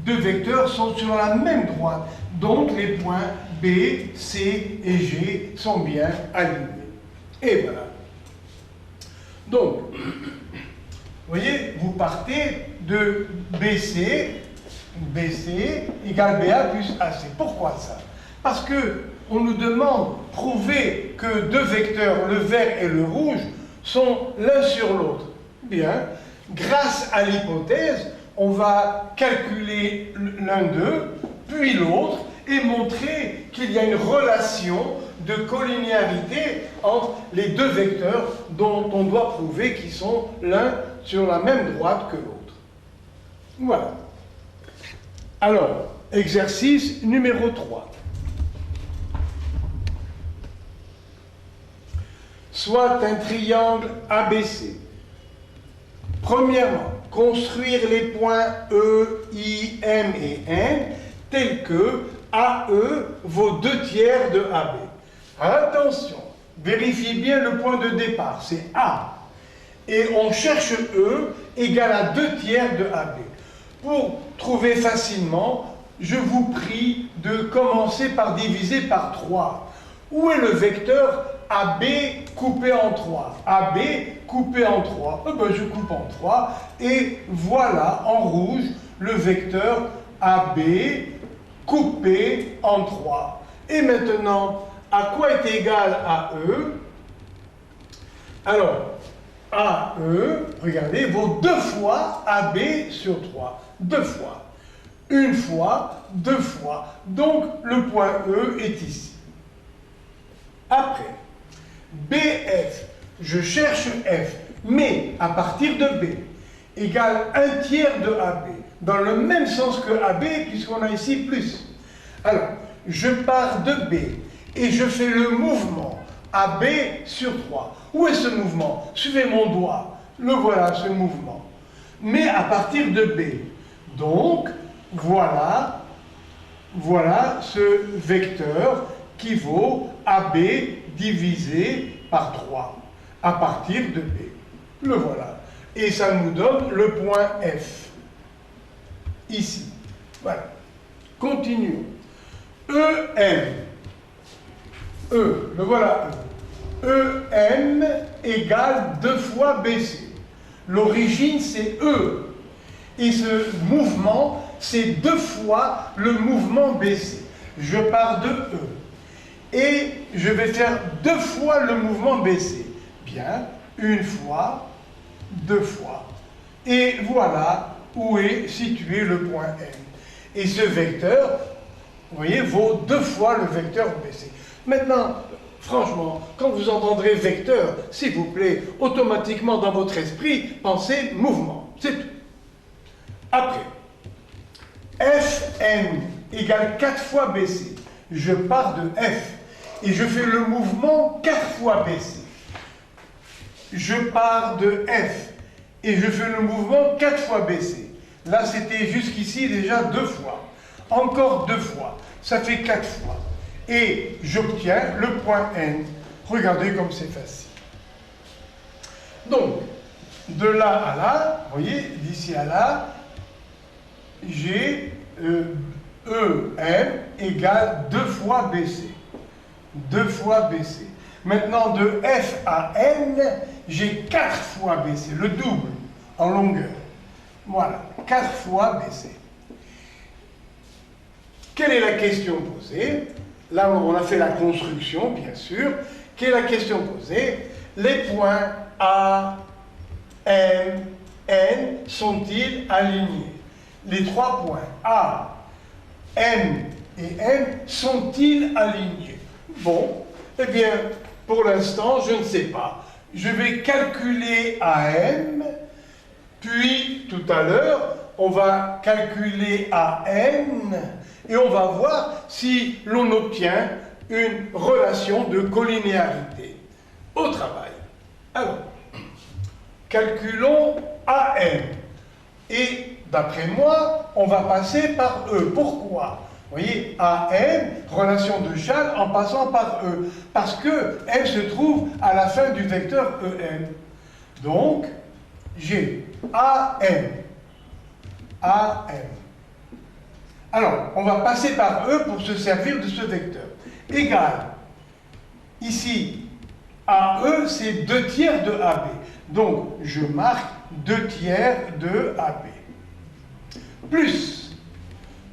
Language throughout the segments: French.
deux vecteurs sont sur la même droite. Donc les points B, C et G sont bien alignés. Et voilà. Donc, vous voyez, vous partez de BC égale BA plus AC. Pourquoi ça? Parce que on nous demande de prouver que deux vecteurs, le vert et le rouge, sont l'un sur l'autre. Bien, grâce à l'hypothèse, on va calculer l'un d'eux, puis l'autre, et montrer qu'il y a une relation de collinéarité entre les deux vecteurs dont on doit prouver qu'ils sont l'un sur la même droite que l'autre. Voilà. Alors, exercice numéro 3. Soit un triangle ABC. Premièrement, construire les points E, I, M et N tels que AE vaut 2/3 de AB. Attention, vérifiez bien le point de départ, c'est A. Et on cherche E égale à 2/3 de AB. Pour trouver facilement, je vous prie de commencer par diviser par 3. Où est le vecteur AB coupé en 3? AB coupé en 3. Eh ben, je coupe en 3. Et voilà, en rouge, le vecteur AB coupé en 3. Et maintenant, à quoi est égal AE? Alors, AE, regardez, vaut 2 fois AB sur 3. 2 fois. Une fois, 2 fois. Donc, le point E est ici. Après, BF, je cherche F, mais à partir de B, égale 1/3 de AB, dans le même sens que AB, puisqu'on a ici plus. Alors, je pars de B, et je fais le mouvement AB sur 3. Où est ce mouvement? Suivez mon doigt, le voilà, ce mouvement. Mais à partir de B. Donc, voilà ce vecteur qui vaut AB divisé par 3 à partir de B. Le voilà. Et ça nous donne le point F. Ici. Voilà. Continuons. EM. Le voilà E. EM égale 2 fois BC. L'origine, c'est E. Et ce mouvement, c'est 2 fois le mouvement BC. Je pars de E. Et je vais faire 2 fois le mouvement BC. Bien, 1 fois, 2 fois. Et voilà où est situé le point M. Et ce vecteur, vous voyez, vaut 2 fois le vecteur BC. Maintenant, franchement, quand vous entendrez vecteur, s'il vous plaît, automatiquement dans votre esprit, pensez mouvement. C'est tout. Après, Fn égale 4 fois BC. Je pars de F. Et je fais le mouvement 4 fois BC. Je pars de F. Et je fais le mouvement 4 fois BC. Là, c'était jusqu'ici déjà 2 fois. Encore 2 fois. Ça fait 4 fois. Et j'obtiens le point N. Regardez comme c'est facile. Donc, de là à là, vous voyez, d'ici à là, j'ai EM égale 2 fois BC. 2 fois BC. Maintenant, de F à N, j'ai 4 fois BC, le double en longueur. Voilà, 4 fois BC. Quelle est la question posée? Là, on a fait la construction, bien sûr. Quelle est la question posée? Les points A, M, N sont-ils alignés? Les 3 points A, M et N sont-ils alignés? Bon, eh bien, pour l'instant, je ne sais pas. Je vais calculer AM, puis tout à l'heure, on va calculer AM, et on va voir si l'on obtient une relation de collinéarité. Au travail. Alors, calculons AM. Et d'après moi, on va passer par E. Pourquoi? Vous voyez, AM, relation de Chasles en passant par E. Parce que M se trouve à la fin du vecteur EM. Donc, j'ai AM. AM. Alors, on va passer par E pour se servir de ce vecteur. Égal, ici, AE, c'est 2 tiers de AB. Donc, je marque 2 tiers de AB. Plus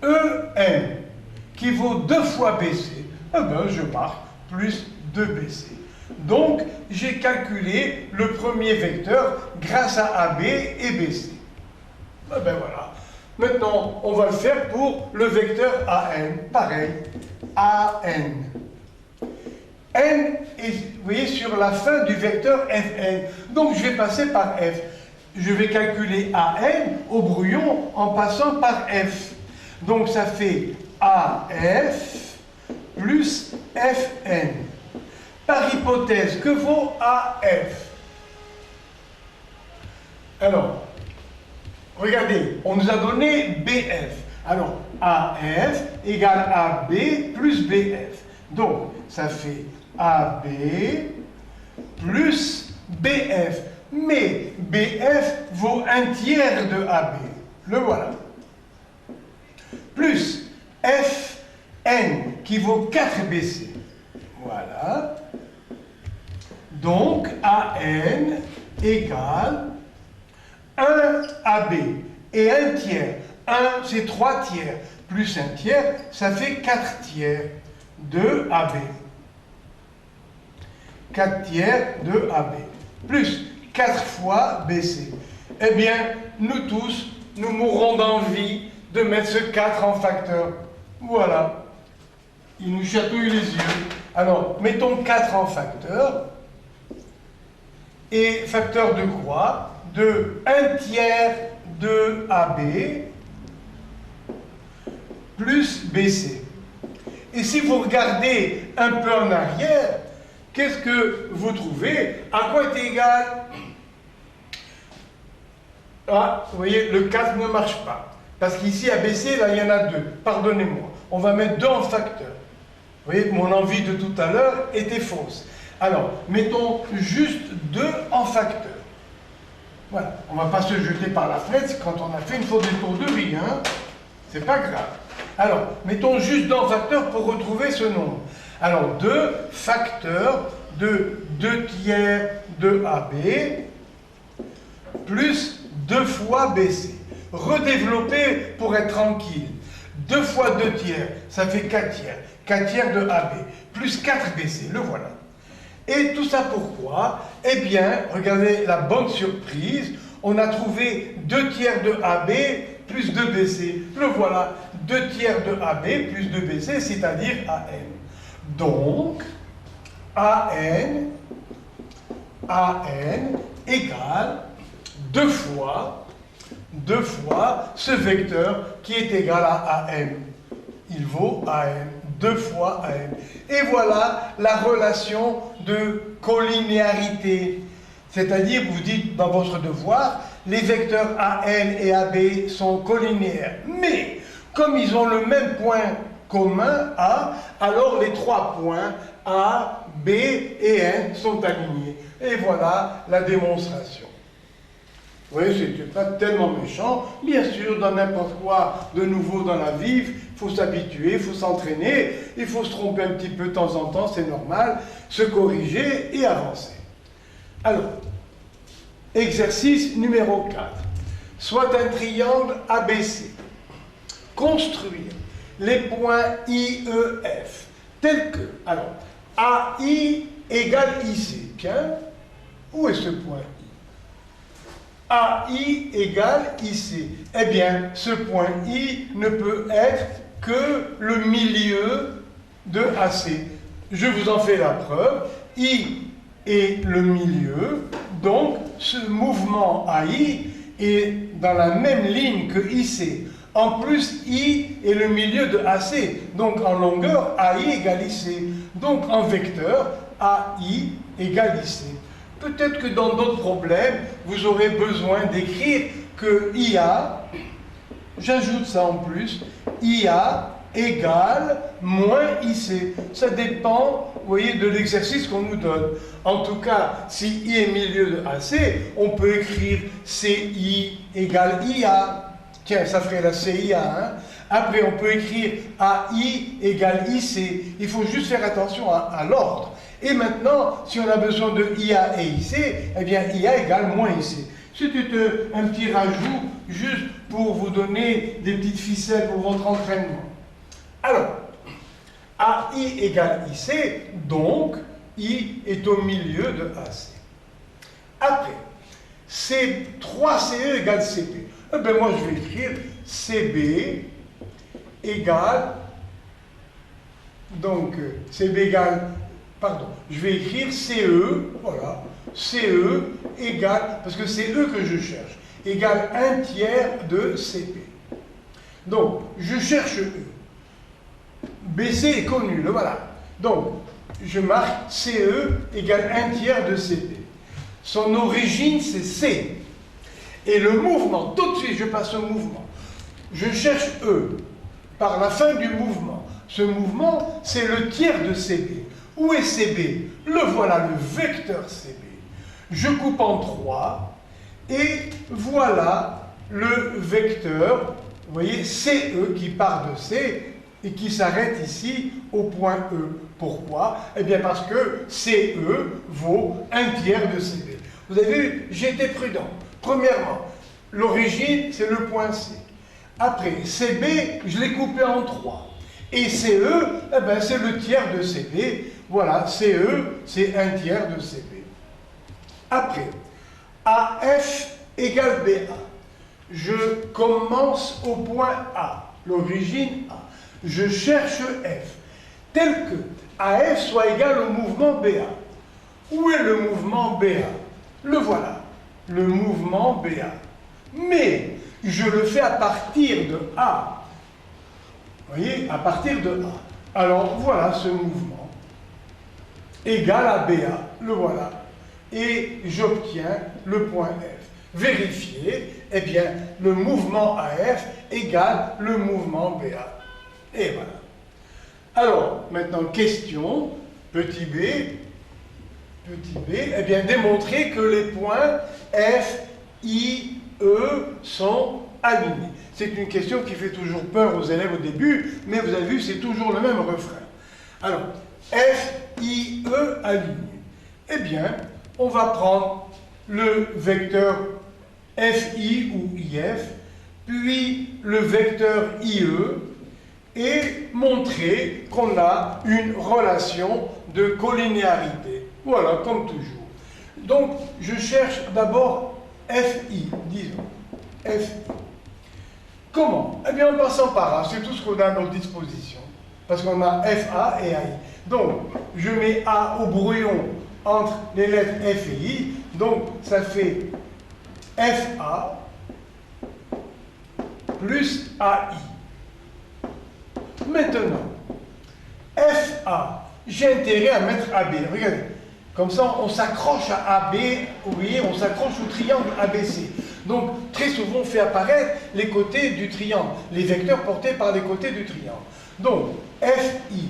EN, qui vaut 2 fois BC, eh bien, je marque plus 2BC. Donc, j'ai calculé le premier vecteur grâce à AB et BC. Eh bien, voilà. Maintenant, on va le faire pour le vecteur AN. Pareil, AN. N est, vous voyez, sur la fin du vecteur Fn. Donc, je vais passer par F. Je vais calculer AN au brouillon en passant par F. Donc, ça fait AF plus Fn. Par hypothèse, que vaut AF? Alors, regardez, on nous a donné BF. Alors, AF égale AB plus BF. Donc, ça fait AB plus BF. Mais BF vaut 1 tiers de AB. Le voilà. Plus Fn qui vaut 4BC. Voilà. Donc, AN égale 1 AB et 1 tiers. 1, c'est 3 tiers. Plus 1 tiers, ça fait 4 tiers de AB. 4 tiers de AB. Plus 4 fois BC. Eh bien, nous tous, nous mourrons d'envie de mettre ce 4 en facteur. Voilà. Il nous chatouille les yeux. Alors, mettons 4 en facteur. Et facteur de quoi? De 1 tiers de AB plus BC. Et si vous regardez un peu en arrière, qu'est-ce que vous trouvez? À quoi est égal? Ah, vous voyez, le 4 ne marche pas. Parce qu'ici, ABC, là, il y en a 2. Pardonnez-moi. On va mettre 2 en facteur. Vous voyez, mon envie de tout à l'heure était fausse. Alors, mettons juste 2 en facteur. Voilà. On ne va pas se jeter par la fenêtre quand on a fait une faute d'étourderie, hein. C'est pas grave. Alors, mettons juste 2 en facteur pour retrouver ce nombre. Alors, 2 facteurs de 2 tiers de AB plus 2 fois BC. Redévelopper pour être tranquille. 2 fois 2 tiers, ça fait 4 tiers. 4 tiers de AB, plus 4 BC, le voilà. Et tout ça pourquoi? Eh bien, regardez la bonne surprise, on a trouvé 2 tiers de AB plus 2 BC. Le voilà, 2 tiers de AB plus 2 BC, c'est-à-dire AN. Donc, AN égale 2 fois ce vecteur qui est égal à AM. Il vaut AM, 2 fois AM. Et voilà la relation de collinéarité. C'est-à-dire, vous dites dans votre devoir, les vecteurs AN et AB sont collinéaires. Mais, comme ils ont le même point commun, A, alors les 3 points A, B et N sont alignés. Et voilà la démonstration. Oui, c'était pas tellement méchant. Bien sûr, dans n'importe quoi de nouveau dans la vie, il faut s'habituer, il faut s'entraîner, il faut se tromper un petit peu de temps en temps, c'est normal, se corriger et avancer. Alors, exercice numéro 4. Soit un triangle ABC. Construire les points I, E, F, tels que, alors, AI égale IC. Tiens, où est ce point I? AI égale IC. Eh bien, ce point I ne peut être que le milieu de AC. Je vous en fais la preuve. I est le milieu, donc ce mouvement AI est dans la même ligne que IC. En plus, I est le milieu de AC, donc en longueur, AI égale IC. Donc en vecteur, AI égale IC. Peut-être que dans d'autres problèmes, vous aurez besoin d'écrire que IA, j'ajoute ça en plus, IA égale moins IC. Ça dépend, vous voyez, de l'exercice qu'on nous donne. En tout cas, si I est milieu de AC, on peut écrire CI égale IA. Tiens, ça ferait la CIA, hein? Après, on peut écrire AI égale IC. Il faut juste faire attention à l'ordre. Et maintenant, si on a besoin de IA et IC, eh bien IA égale moins IC. C'était un petit rajout juste pour vous donner des petites ficelles pour votre entraînement. Alors, AI égale IC, donc I est au milieu de AC. Après, 3CE égale CB. Eh bien moi je vais écrire CB égale, donc CB égale, pardon, je vais écrire CE, voilà, CE égale, parce que c'est E que je cherche, égale 1/3 de CB. Donc, je cherche E. BC est connu, le voilà. Donc, je marque CE égale 1/3 de CB. Son origine, c'est C. Et le mouvement, tout de suite, je passe au mouvement. Je cherche E par la fin du mouvement. Ce mouvement, c'est le tiers de CB. Où est CB? Le voilà, le vecteur CB. Je coupe en 3 et voilà le vecteur, vous voyez, CE qui part de C et qui s'arrête ici au point E. Pourquoi? Eh bien parce que CE vaut 1/3 de CB. Vous avez vu, j'ai été prudent. Premièrement, l'origine, c'est le point C. Après, CB, je l'ai coupé en 3. Et CE, eh ben, c'est le tiers de CB. Voilà, CE, c'est 1/3 de CB. Après, AF égale BA. Je commence au point A, l'origine A. Je cherche F, tel que AF soit égal au mouvement BA. Où est le mouvement BA? Le voilà, le mouvement BA. Mais je le fais à partir de A. Vous voyez, à partir de A. Alors voilà ce mouvement égal à BA, le voilà. Et j'obtiens le point F. Vérifiez, eh bien, le mouvement AF égale le mouvement BA. Et voilà. Alors, maintenant, question, petit b, eh bien, démontrer que les points F, I, E sont alignés. C'est une question qui fait toujours peur aux élèves au début, mais vous avez vu, c'est toujours le même refrain. Alors, F, I, E alignés. Eh bien, on va prendre le vecteur FI ou IF, puis le vecteur IE, et montrer qu'on a une relation de collinéarité. Voilà, comme toujours. Donc, je cherche d'abord FI, disons. FI. Comment? Eh bien, en passant par A, c'est tout ce qu'on a à notre disposition. Parce qu'on a FA et AI. Donc, je mets A au brouillon entre les lettres F et I. Donc, ça fait FA plus AI. Maintenant, FA, j'ai intérêt à mettre AB. Regardez, comme ça on s'accroche à AB, vous voyez, on s'accroche au triangle ABC. Donc, très souvent, on fait apparaître les côtés du triangle, les vecteurs portés par les côtés du triangle. Donc, FI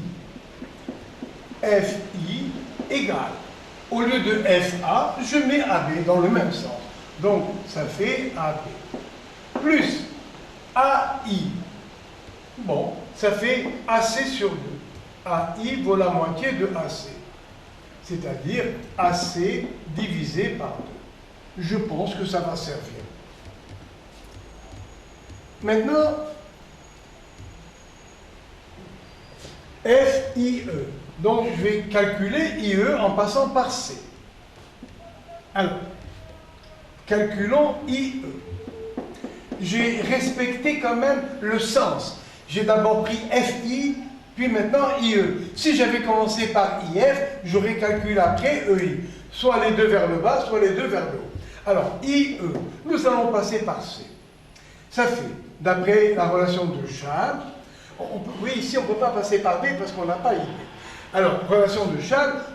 égale, au lieu de FA, je mets AB dans le même sens. Donc, ça fait AB. Plus AI. Bon, ça fait AC sur 2. AI vaut la moitié de AC. C'est-à-dire AC divisé par 2. Je pense que ça va servir. Maintenant, FIE. Donc, je vais calculer IE en passant par C. Alors, calculons IE. J'ai respecté quand même le sens. J'ai d'abord pris FI, puis maintenant IE. Si j'avais commencé par IF, j'aurais calculé après EI. Soit les deux vers le bas, soit les deux vers le haut. Alors, IE, nous allons passer par C. Ça fait, d'après la relation de Chade, oui, ici on ne peut pas passer par B parce qu'on n'a pas IE. Alors, relation de Chade,